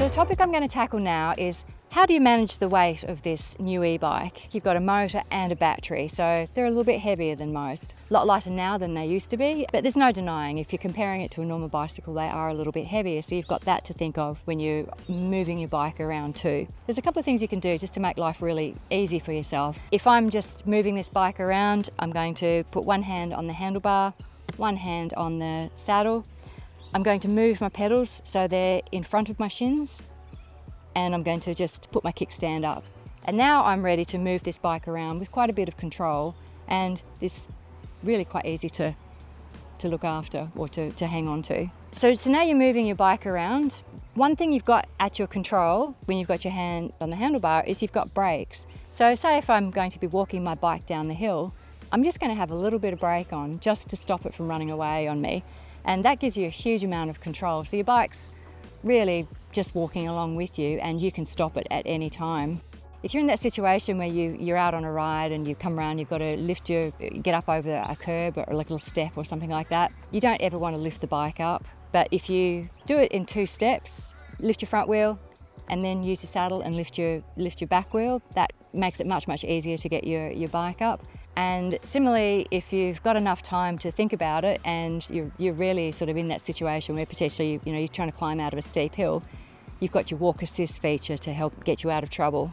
The topic I'm going to tackle now is how do you manage the weight of this new e-bike? You've got a motor and a battery, so they're a little bit heavier than most. A lot lighter now than they used to be, but there's no denying if you're comparing it to a normal bicycle, they are a little bit heavier, so you've got that to think of when you're moving your bike around too. There's a couple of things you can do just to make life really easy for yourself. If I'm just moving this bike around, I'm going to put one hand on the handlebar, one hand on the saddle. I'm going to move my pedals so they're in front of my shins, and I'm going to just put my kickstand up. And now I'm ready to move this bike around with quite a bit of control, and this really quite easy to look after or to hang on to. So now you're moving your bike around. One thing you've got at your control when you've got your hand on the handlebar is you've got brakes. So say if I'm going to be walking my bike down the hill, I'm just going to have a little bit of brake on just to stop it from running away on me. And that gives you a huge amount of control. So your bike's really just walking along with you, and you can stop it at any time. If you're in that situation where you're out on a ride and you come around, you've got to get up over a curb or a little step or something like that, you don't ever want to lift the bike up. But if you do it in 2 steps, lift your front wheel and then use the saddle and lift your back wheel, that makes it much easier to get your bike up. And similarly, if you've got enough time to think about it and you're really sort of in that situation where potentially you're trying to climb out of a steep hill, you've got your walk assist feature to help get you out of trouble.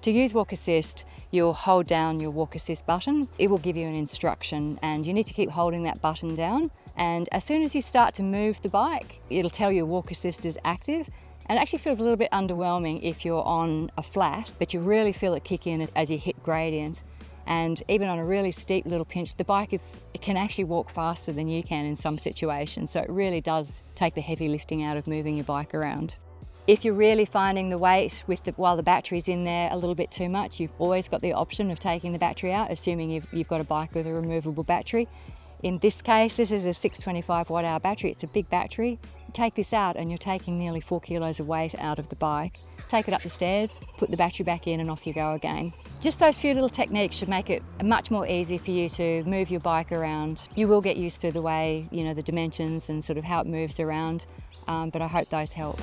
To use walk assist, you'll hold down your walk assist button. It will give you an instruction, and you need to keep holding that button down. And as soon as you start to move the bike, it'll tell you walk assist is active. And it actually feels a little bit underwhelming if you're on a flat, but you really feel it kick in as you hit gradient. And even on a really steep little pinch, the bike it can actually walk faster than you can in some situations. So it really does take the heavy lifting out of moving your bike around. If you're really finding the weight while the battery's in there a little bit too much, you've always got the option of taking the battery out, assuming you've got a bike with a removable battery. In this case, this is a 625 watt hour battery. It's a big battery. You take this out and you're taking nearly 4 kilos of weight out of the bike. Take it up the stairs, put the battery back in, and off you go again. Just those few little techniques should make it much more easy for you to move your bike around. You will get used to the way, the dimensions and sort of how it moves around, but I hope those help.